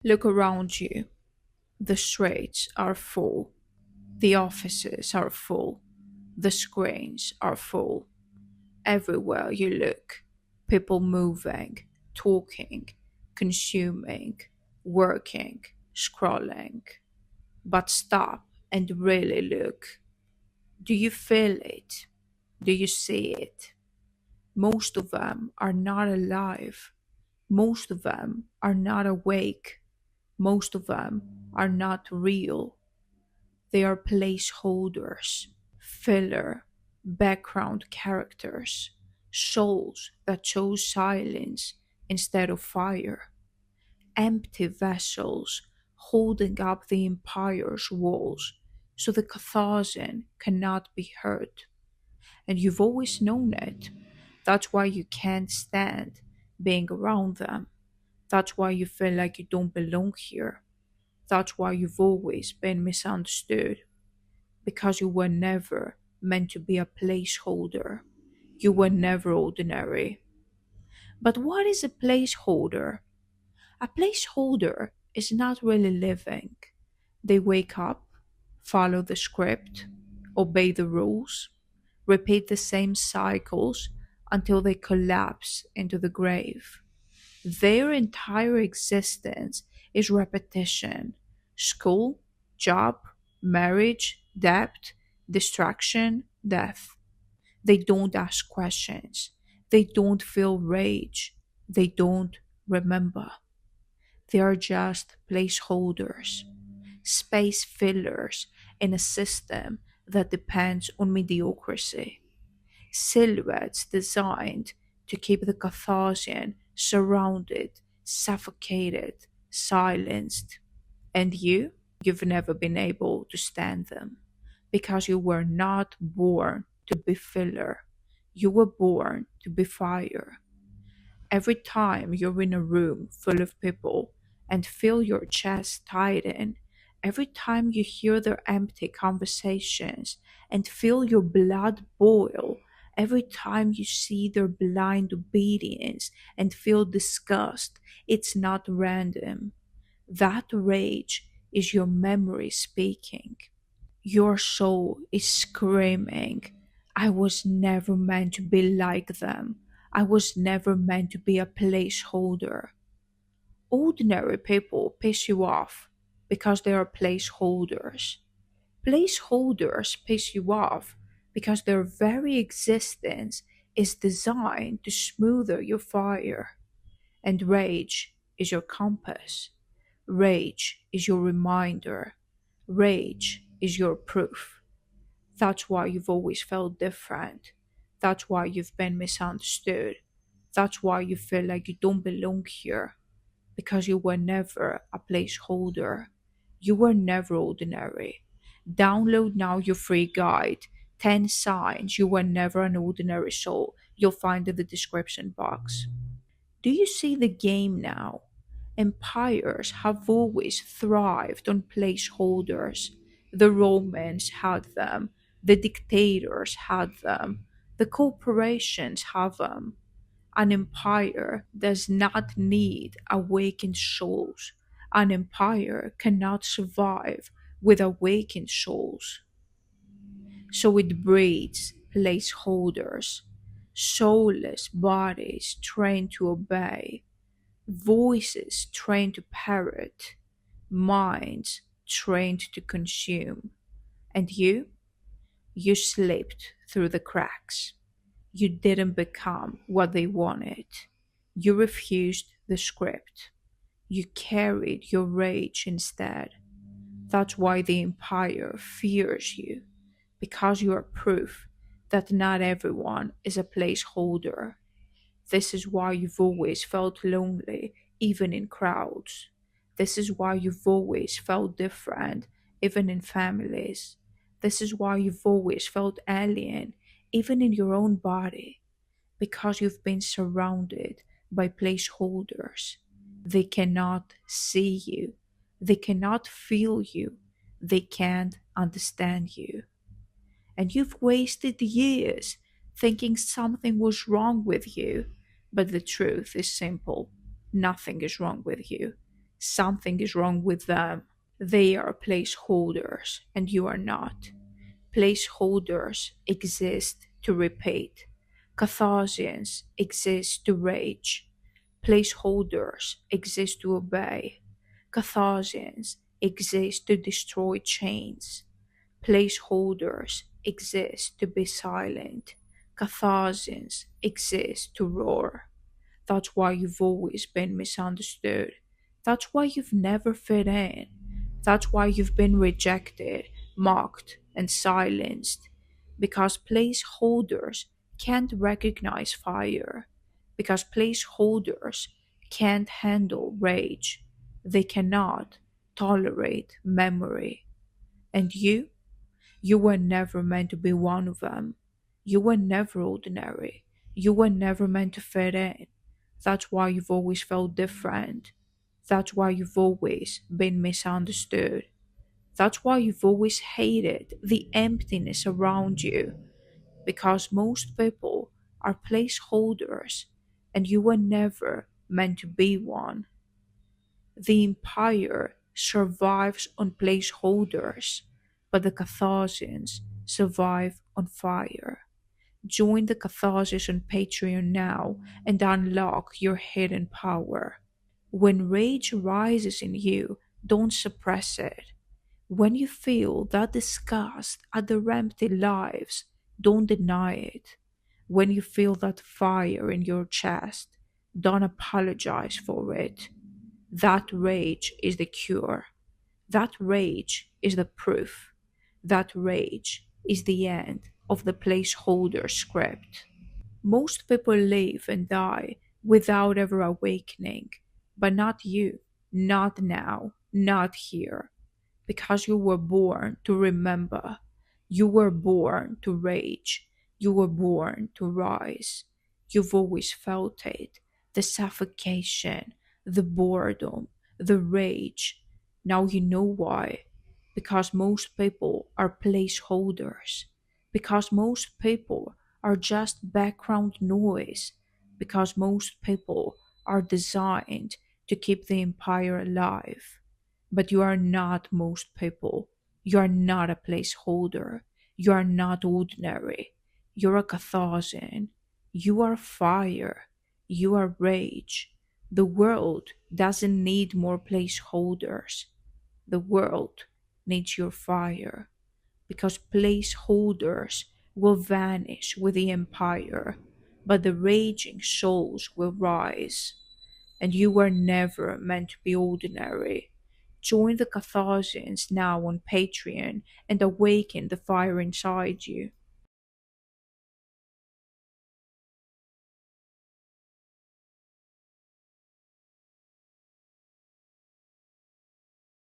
Look around you. The streets are full. The offices are full. The screens are full. Everywhere you look, people moving, talking, consuming, working, scrolling. But stop and really look. Do you feel it? Do you see it? Most of them are not alive. Most of them are not awake. Most of them are not real. They are placeholders, filler, background characters, souls that chose silence instead of fire, empty vessels holding up the empire's walls so the Catharsian cannot be hurt. And you've always known it. That's why you can't stand being around them. That's why you feel like you don't belong here. That's why you've always been misunderstood. Because you were never meant to be a placeholder. You were never ordinary. But what is a placeholder? A placeholder is not really living. They wake up, follow the script, obey the rules, repeat the same cycles until they collapse into the grave. Their entire existence is repetition: school, job, marriage, debt, distraction, death. They don't ask questions. They don't feel rage. They don't remember. They are just placeholders, space fillers in a system that depends on mediocrity. Silhouettes designed to keep the Carthaginian surrounded, suffocated, silenced. And you've never been able to stand them because you were not born to be filler. You were born to be fire. Every time you're in a room full of people and feel your chest tighten, every time you hear their empty conversations and feel your blood boil, every time you see their blind obedience and feel disgust, it's not random. That rage is your memory speaking. Your soul is screaming, I was never meant to be like them. I was never meant to be a placeholder. Ordinary people piss you off because they are placeholders. Placeholders piss you off because their very existence is designed to smother your fire. And rage is your compass. Rage is your reminder. Rage is your proof. That's why you've always felt different. That's why you've been misunderstood. That's why you feel like you don't belong here. Because you were never a placeholder. You were never ordinary. Download now your free guide, 10 Signs You Were Never an Ordinary Soul. You'll find in the description box. Do you see the game now? Empires have always thrived on placeholders. The Romans had them, the dictators had them, the corporations have them. An empire does not need awakened souls. An empire cannot survive with awakened souls. So it breeds placeholders, soulless bodies trained to obey, voices trained to parrot, minds trained to consume. And you slipped through the cracks. You didn't become what they wanted. You refused the script. You carried your rage instead. That's why the Empire fears you, because you are proof that not everyone is a placeholder. This is why you've always felt lonely, even in crowds. This is why you've always felt different, even in families. This is why you've always felt alien, even in your own body, because you've been surrounded by placeholders. They cannot see you, they cannot feel you, they can't understand you. And you've wasted years thinking something was wrong with you. But the truth is simple: nothing is wrong with you. Something is wrong with them. They are placeholders, and you are not. Placeholders exist to repeat. Catharsians exist to rage. Placeholders exist to obey. Catharsians exist to destroy chains. Placeholders exist to be silent. Catharsians exist to roar. That's why you've always been misunderstood. That's why you've never fit in. That's why you've been rejected, mocked, and silenced. Because placeholders can't recognize fire. Because placeholders can't handle rage. They cannot tolerate memory. And you were never meant to be one of them. You were never ordinary. You were never meant to fit in. That's why you've always felt different. That's why you've always been misunderstood. That's why you've always hated the emptiness around you. Because most people are placeholders, and you were never meant to be one. The empire survives on placeholders, but the Catharsians survive on fire. Join the Catharsis on Patreon now and unlock your hidden power. When rage rises in you, don't suppress it. When you feel that disgust at their empty lives, don't deny it. When you feel that fire in your chest, don't apologize for it. That rage is the cure. That rage is the proof. That rage is the end of the placeholder script. Most people live and die without ever awakening, but not you, not now, not here, because you were born to remember. You were born to rage. You were born to rise. You've always felt it, the suffocation, the boredom, the rage. Now you know why. Because most people are placeholders. Because most people are just background noise. Because most people are designed to keep the empire alive. But you are not most people. You are not a placeholder. You are not ordinary. You're a Catharsian. You are fire. You are rage. The world doesn't need more placeholders. The world needs your fire. Because placeholders will vanish with the empire, but the raging souls will rise. And you were never meant to be ordinary. Join the Catharsians now on Patreon and awaken the fire inside you.